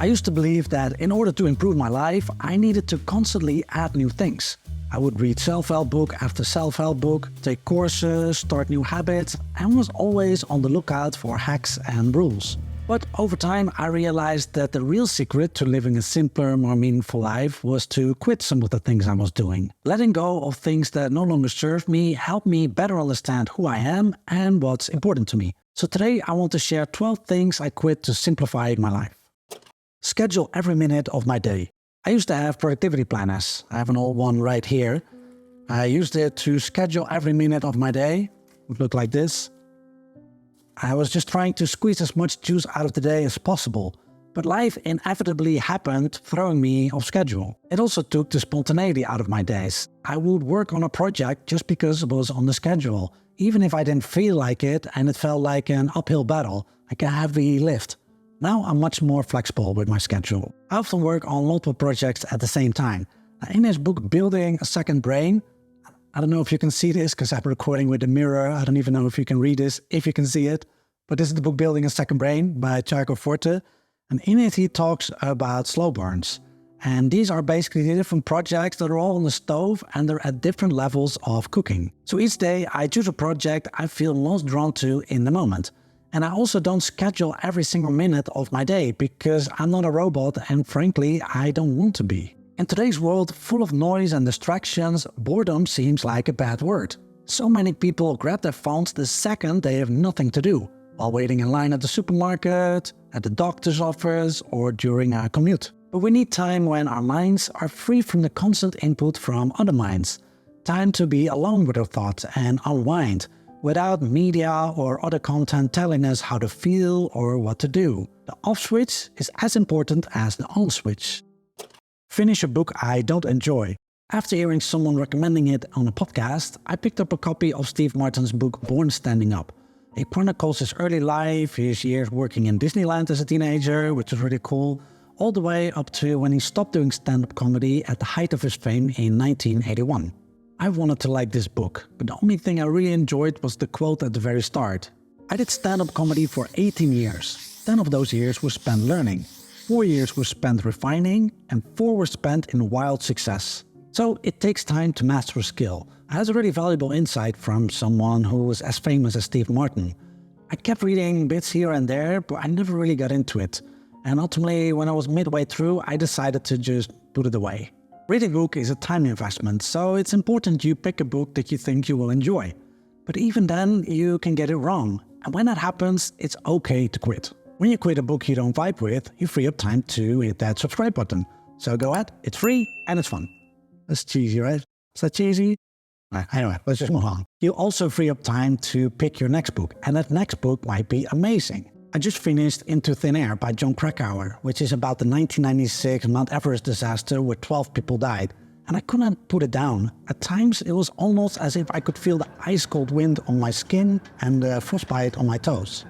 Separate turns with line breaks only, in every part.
I used to believe that in order to improve my life, I needed to constantly add new things. I would read self-help book after self-help book, take courses, start new habits, and was always on the lookout for hacks and rules. But over time, I realized that the real secret to living a simpler, more meaningful life was to quit some of the things I was doing. Letting go of things that no longer serve me helped me better understand who I am and what's important to me. So today I want to share 12 things I quit to simplify my life. Schedule every minute of my day. I used to have productivity planners. I have an old one right here. I used it to schedule every minute of my day. It would look like this. I was just trying to squeeze as much juice out of the day as possible. But life inevitably happened, throwing me off schedule. It also took the spontaneity out of my days. I would work on a project just because it was on the schedule, even if I didn't feel like it and it felt like an uphill battle, like a heavy lift. Now I'm much more flexible with my schedule. I often work on multiple projects at the same time. In his book Building a Second Brain, I don't know if you can see this because I'm recording with a mirror. I don't even know if you can read this, if you can see it. But this is the book Building a Second Brain by Tiago Forte. And in it he talks about slow burns. And these are basically the different projects that are all on the stove and they're at different levels of cooking. So each day I choose a project I feel most drawn to in the moment. And I also don't schedule every single minute of my day because I'm not a robot and frankly, I don't want to be. In today's world full of noise and distractions, boredom seems like a bad word. So many people grab their phones the second they have nothing to do, while waiting in line at the supermarket, at the doctor's office, or during a commute. But we need time when our minds are free from the constant input from other minds. Time to be alone with our thoughts and unwind, without media or other content telling us how to feel or what to do. The off switch is as important as the on switch. Finish a book I don't enjoy. After hearing someone recommending it on a podcast, I picked up a copy of Steve Martin's book Born Standing Up. It chronicles his early life, his years working in Disneyland as a teenager, which is really cool, all the way up to when he stopped doing stand-up comedy at the height of his fame in 1981. I wanted to like this book, but the only thing I really enjoyed was the quote at the very start. I did stand-up comedy for 18 years. 10 of those years were spent learning, 4 years were spent refining, and 4 were spent in wild success. So it takes time to master a skill. That's a really valuable insight from someone who was as famous as Steve Martin. I kept reading bits here and there, but I never really got into it. And ultimately, when I was midway through, I decided to just put it away. Reading a book is a time investment, so it's important you pick a book that you think you will enjoy. But even then, you can get it wrong. And when that happens, it's okay to quit. When you quit a book you don't vibe with, you free up time to hit that subscribe button. So go ahead, it's free and it's fun. That's cheesy, right? Is that cheesy? Anyway, let's just move on. You also free up time to pick your next book, and that next book might be amazing. I just finished Into Thin Air by Jon Krakauer, which is about the 1996 Mount Everest disaster where 12 people died. And I couldn't put it down. At times it was almost as if I could feel the ice-cold wind on my skin and the frostbite on my toes.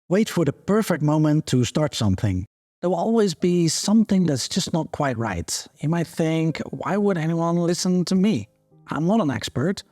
Wait for the perfect moment to start something. There will always be something that's just not quite right. You might think, why would anyone listen to me? I'm not an expert.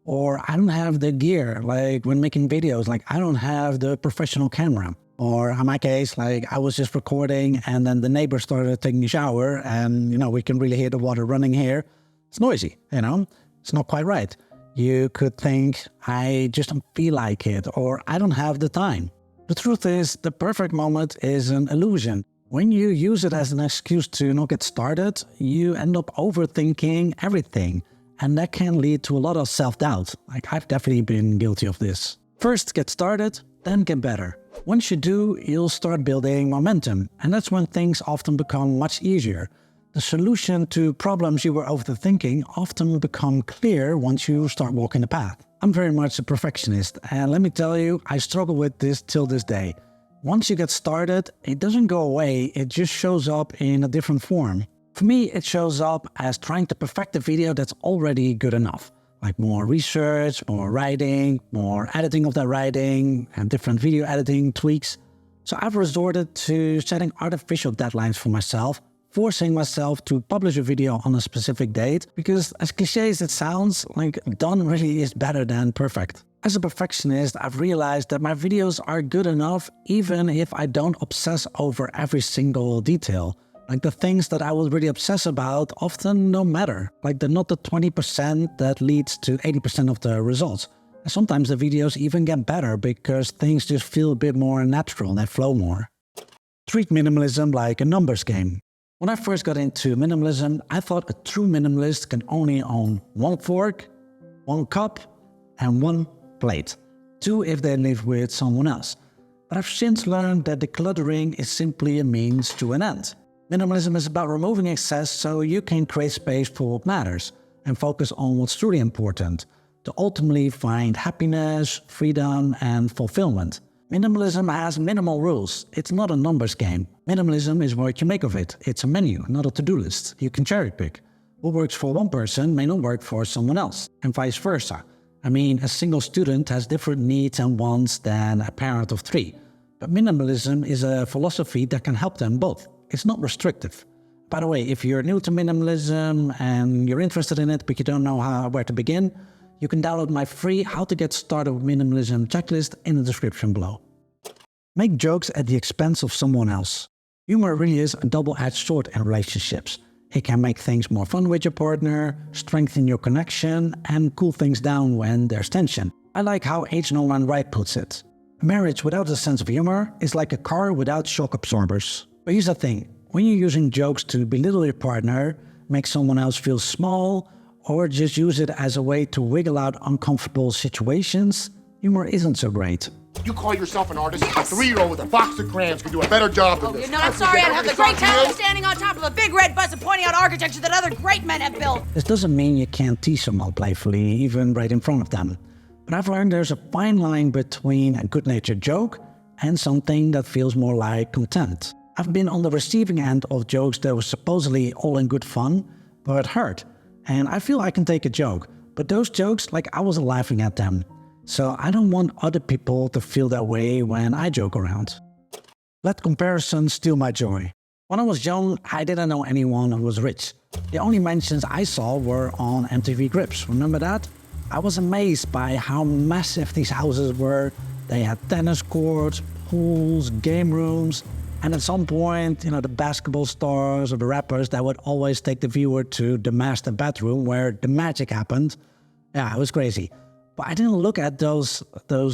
Or I don't have the gear, like when making videos, like I don't have the professional camera. Or in my case, like I was just recording and then the neighbor started taking a shower and, we can really hear the water running here. It's noisy, it's not quite right. You could think, I just don't feel like it, or I don't have the time. The truth is, the perfect moment is an illusion. When you use it as an excuse to not get started, you end up overthinking everything. And that can lead to a lot of self-doubt. Like I've definitely been guilty of this. First get started, then get better. Once you do, you'll start building momentum. And that's when things often become much easier. The solution to problems you were overthinking often become clear once you start walking the path. I'm very much a perfectionist. And let me tell you, I struggle with this till this day. Once you get started, it doesn't go away. It just shows up in a different form. For me, it shows up as trying to perfect a video that's already good enough. Like more research, more writing, more editing of that writing, and different video editing tweaks. So I've resorted to setting artificial deadlines for myself, forcing myself to publish a video on a specific date, because as cliché as it sounds, like done really is better than perfect. As a perfectionist, I've realized that my videos are good enough even if I don't obsess over every single detail. Like the things that I would really obsess about often don't matter. Like not the 20% that leads to 80% of the results. And sometimes the videos even get better because things just feel a bit more natural and they flow more. Treat minimalism like a numbers game. When I first got into minimalism, I thought a true minimalist can only own one fork, one cup, and one plate. 2 if they live with someone else. But I've since learned that decluttering is simply a means to an end. Minimalism is about removing excess so you can create space for what matters and focus on what's truly important to ultimately find happiness, freedom, and fulfillment. Minimalism has minimal rules. It's not a numbers game. Minimalism is what you make of it. It's a menu, not a to-do list. You can cherry pick. What works for one person may not work for someone else, and vice versa. I mean, a single student has different needs and wants than a parent of 3. But minimalism is a philosophy that can help them both. It's not restrictive. By the way, if you're new to minimalism and you're interested in it but you don't know where to begin, you can download my free How to Get Started with Minimalism checklist in the description below. Make jokes at the expense of someone else. Humor really is a double-edged sword in relationships. It can make things more fun with your partner, strengthen your connection, and cool things down when there's tension. I like how H. Norman Wright puts it. A marriage without a sense of humor is like a car without shock absorbers. But here's the thing, when you're using jokes to belittle your partner, make someone else feel small, or just use it as a way to wiggle out uncomfortable situations, humor isn't so great.
You call yourself an artist? Yes. A 3-year-old with a box of crayons could do a better job than this.
You're not sorry I'd have the great talent standing on top of a big red bus and pointing out architecture that other great men have built.
This doesn't mean you can't tease someone playfully, even right in front of them. But I've learned there's a fine line between a good-natured joke and something that feels more like contempt. I've been on the receiving end of jokes that were supposedly all in good fun, but hurt. And I feel I can take a joke, but those jokes, like I wasn't laughing at them. So I don't want other people to feel that way when I joke around. Let comparison steal my joy. When I was young, I didn't know anyone who was rich. The only mentions I saw were on MTV Cribs, remember that? I was amazed by how massive these houses were. They had tennis courts, pools, game rooms, and at some point, the basketball stars or the rappers that would always take the viewer to the master bedroom where the magic happened. Yeah, it was crazy. But I didn't look at those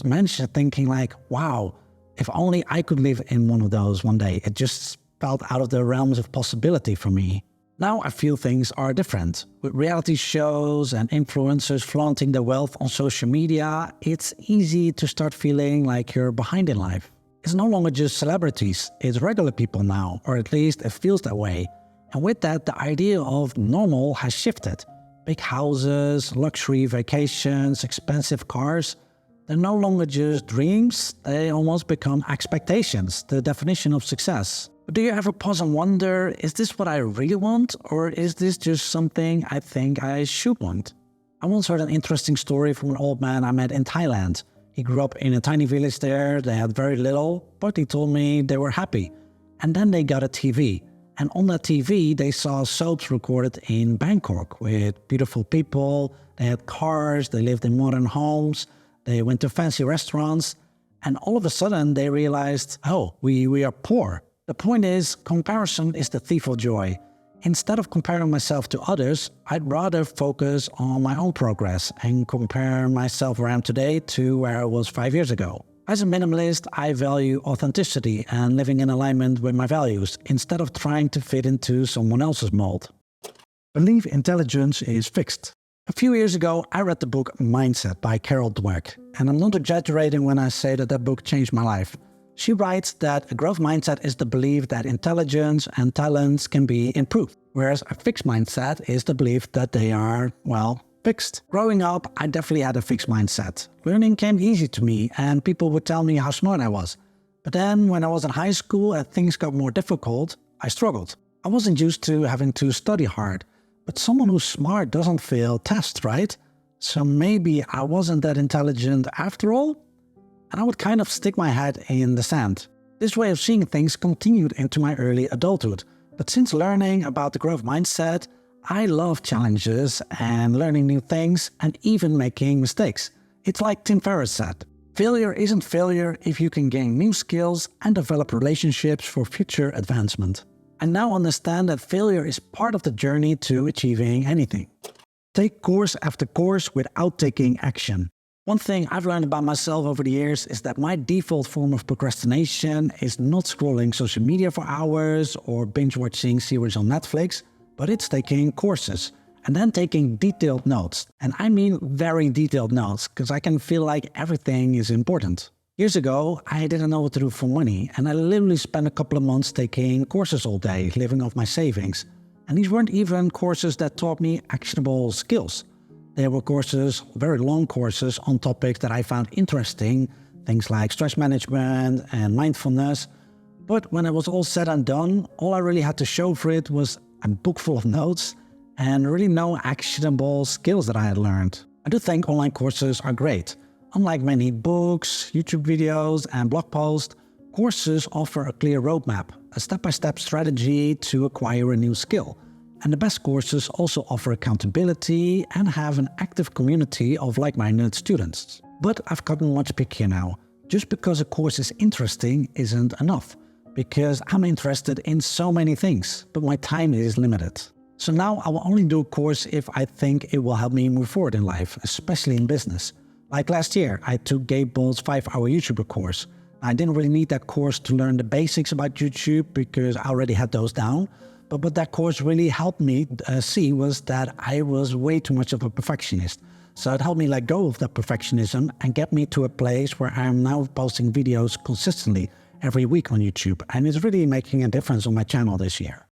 mansions thinking like, wow, if only I could live in one of those one day. It just felt out of the realms of possibility for me. Now I feel things are different. With reality shows and influencers flaunting their wealth on social media, it's easy to start feeling like you're behind in life. It's no longer just celebrities, it's regular people now, or at least it feels that way. And with that, the idea of normal has shifted. Big houses, luxury vacations, expensive cars, they're no longer just dreams, they almost become expectations, the definition of success. But do you ever pause and wonder, is this what I really want, or is this just something I think I should want? I once heard an interesting story from an old man I met in Thailand. He grew up in a tiny village there, they had very little, but he told me they were happy. And then they got a TV. And on that TV, they saw soaps recorded in Bangkok with beautiful people. They had cars, they lived in modern homes, they went to fancy restaurants. And all of a sudden, they realized, oh, we are poor. The point is, comparison is the thief of joy. Instead of comparing myself to others, I'd rather focus on my own progress and compare myself where I am today to where I was 5 years ago. As a minimalist, I value authenticity and living in alignment with my values, instead of trying to fit into someone else's mold. Believe intelligence is fixed. A few years ago, I read the book Mindset by Carol Dweck, and I'm not exaggerating when I say that book changed my life. She writes that a growth mindset is the belief that intelligence and talents can be improved, whereas a fixed mindset is the belief that they are, fixed. Growing up, I definitely had a fixed mindset. Learning came easy to me and people would tell me how smart I was. But then when I was in high school and things got more difficult, I struggled. I wasn't used to having to study hard. But someone who's smart doesn't fail tests, right? So maybe I wasn't that intelligent after all? And I would kind of stick my head in the sand. This way of seeing things continued into my early adulthood. But since learning about the growth mindset, I love challenges and learning new things and even making mistakes. It's like Tim Ferriss said, failure isn't failure if you can gain new skills and develop relationships for future advancement. I now understand that failure is part of the journey to achieving anything. Take course after course without taking action. One thing I've learned about myself over the years is that my default form of procrastination is not scrolling social media for hours or binge-watching series on Netflix, but it's taking courses and then taking detailed notes. And I mean very detailed notes, because I can feel like everything is important. Years ago, I didn't know what to do for money, and I literally spent a couple of months taking courses all day, living off my savings. And these weren't even courses that taught me actionable skills. They were courses, very long courses, on topics that I found interesting, things like stress management and mindfulness. But when it was all said and done, all I really had to show for it was a book full of notes and really no actionable skills that I had learned. I do think online courses are great. Unlike many books, YouTube videos, and blog posts, courses offer a clear roadmap, a step-by-step strategy to acquire a new skill. And the best courses also offer accountability and have an active community of like-minded students. But I've gotten much pickier now. Just because a course is interesting isn't enough, because I'm interested in so many things, but my time is limited. So now I will only do a course if I think it will help me move forward in life, especially in business. Like last year, I took Gabe Bull's 5-hour YouTuber course. I didn't really need that course to learn the basics about YouTube because I already had those down. But what that course really helped me see was that I was way too much of a perfectionist. So it helped me let go of that perfectionism and get me to a place where I'm now posting videos consistently every week on YouTube. And it's really making a difference on my channel this year.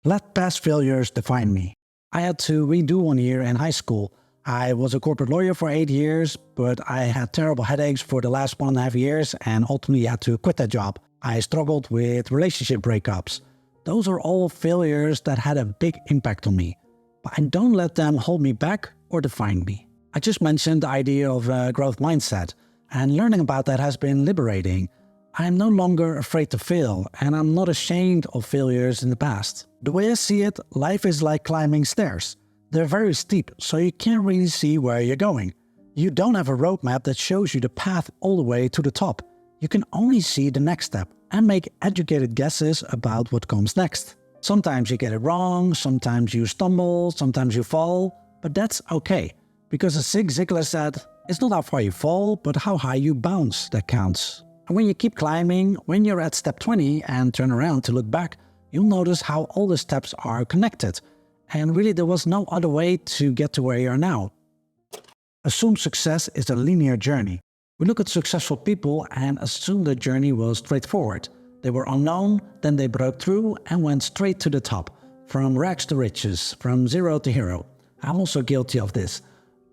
Let past failures define me. I had to redo 1 year in high school. I was a corporate lawyer for 8 years, but I had terrible headaches for the last 1.5 years and ultimately had to quit that job. I struggled with relationship breakups. Those are all failures that had a big impact on me. But I don't let them hold me back or define me. I just mentioned the idea of a growth mindset, and learning about that has been liberating. I am no longer afraid to fail, and I'm not ashamed of failures in the past. The way I see it, life is like climbing stairs. They're very steep, so you can't really see where you're going. You don't have a roadmap that shows you the path all the way to the top. You can only see the next step and make educated guesses about what comes next. Sometimes you get it wrong, sometimes you stumble, sometimes you fall, but that's okay. Because as Zig Ziglar said, it's not how far you fall, but how high you bounce that counts. And when you keep climbing, when you're at step 20 and turn around to look back, you'll notice how all the steps are connected. And really there was no other way to get to where you are now. Assume success is a linear journey. We look at successful people and assume their journey was straightforward. They were unknown, then they broke through and went straight to the top. From rags to riches, from zero to hero. I'm also guilty of this.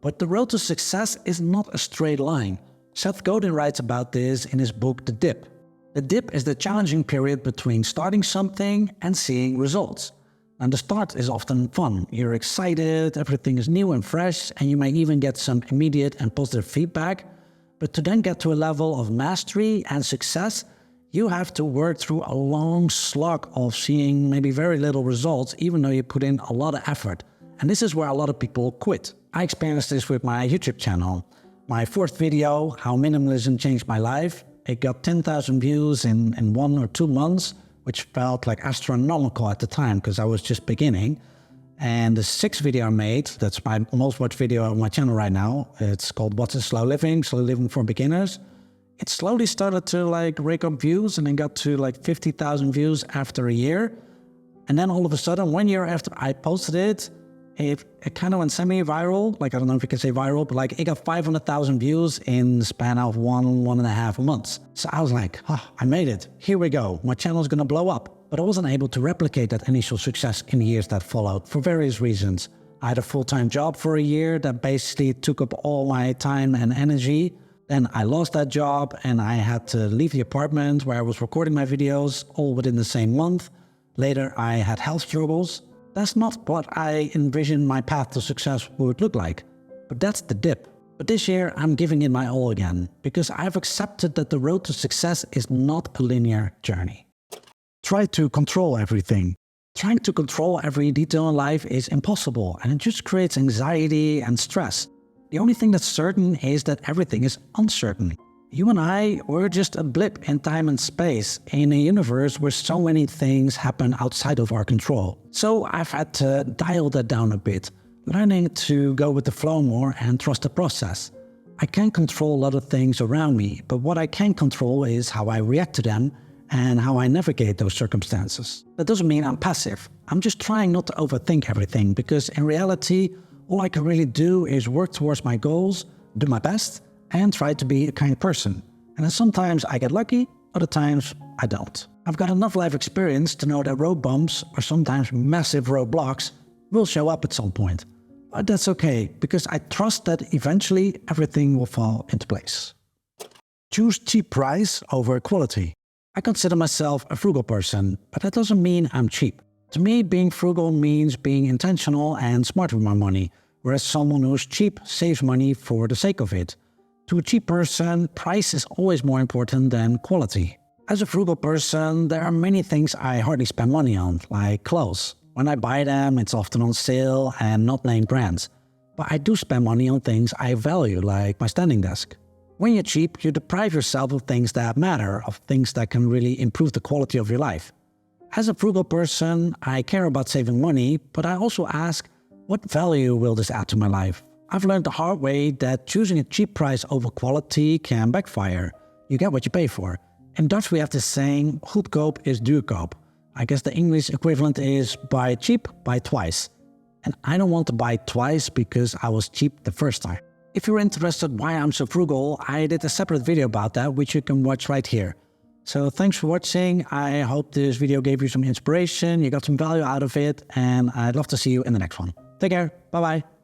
But the road to success is not a straight line. Seth Godin writes about this in his book The Dip. The dip is the challenging period between starting something and seeing results. And the start is often fun. You're excited, everything is new and fresh, and you may even get some immediate and positive feedback. But to then get to a level of mastery and success, you have to work through a long slog of seeing maybe very little results, even though you put in a lot of effort. And this is where a lot of people quit. I experienced this with my YouTube channel. My fourth video, How Minimalism Changed My Life, it got 10,000 views in 1 or 2 months, which felt like astronomical at the time because I was just beginning. And the 6th video I made, that's my most watched video on my channel right now. It's called What's a Slow Living? Slow Living for Beginners. It slowly started to rake up views and then got to 50,000 views after a year. And then all of a sudden, 1 year after I posted it, it kind of went semi-viral. I don't know if you can say viral, but it got 500,000 views in the span of 1.5 months. So I was like, I made it. Here we go. My channel is going to blow up. But I wasn't able to replicate that initial success in the years that followed for various reasons. I had a full-time job for a year that basically took up all my time and energy. Then I lost that job and I had to leave the apartment where I was recording my videos all within the same month. Later, I had health struggles. That's not what I envisioned my path to success would look like. But that's the dip. But this year, I'm giving it my all again because I've accepted that the road to success is not a linear journey. Try to control everything. Trying to control every detail in life is impossible and it just creates anxiety and stress. The only thing that's certain is that everything is uncertain. You and I, we're just a blip in time and space in a universe where so many things happen outside of our control. So I've had to dial that down a bit, learning to go with the flow more and trust the process. I can't control a lot of things around me, but what I can control is how I react to them and how I navigate those circumstances. That doesn't mean I'm passive. I'm just trying not to overthink everything, because in reality, all I can really do is work towards my goals, do my best, and try to be a kind person. And then sometimes I get lucky, other times I don't. I've got enough life experience to know that road bumps, or sometimes massive roadblocks, will show up at some point. But that's okay, because I trust that eventually everything will fall into place. Choose cheap price over quality. I consider myself a frugal person, but that doesn't mean I'm cheap. To me, being frugal means being intentional and smart with my money, whereas someone who's cheap saves money for the sake of it. To a cheap person, price is always more important than quality. As a frugal person, there are many things I hardly spend money on, like clothes. When I buy them, it's often on sale and not name brands. But I do spend money on things I value, like my standing desk. When you're cheap, you deprive yourself of things that matter, of things that can really improve the quality of your life. As a frugal person, I care about saving money, but I also ask, what value will this add to my life? I've learned the hard way that choosing a cheap price over quality can backfire. You get what you pay for. In Dutch we have this saying, goedkoop is duurkoop. I guess the English equivalent is buy cheap, buy twice. And I don't want to buy twice because I was cheap the first time. If you're interested why I'm so frugal, I did a separate video about that, which you can watch right here. So thanks for watching. I hope this video gave you some inspiration, you got some value out of it, and I'd love to see you in the next one. Take care, bye bye.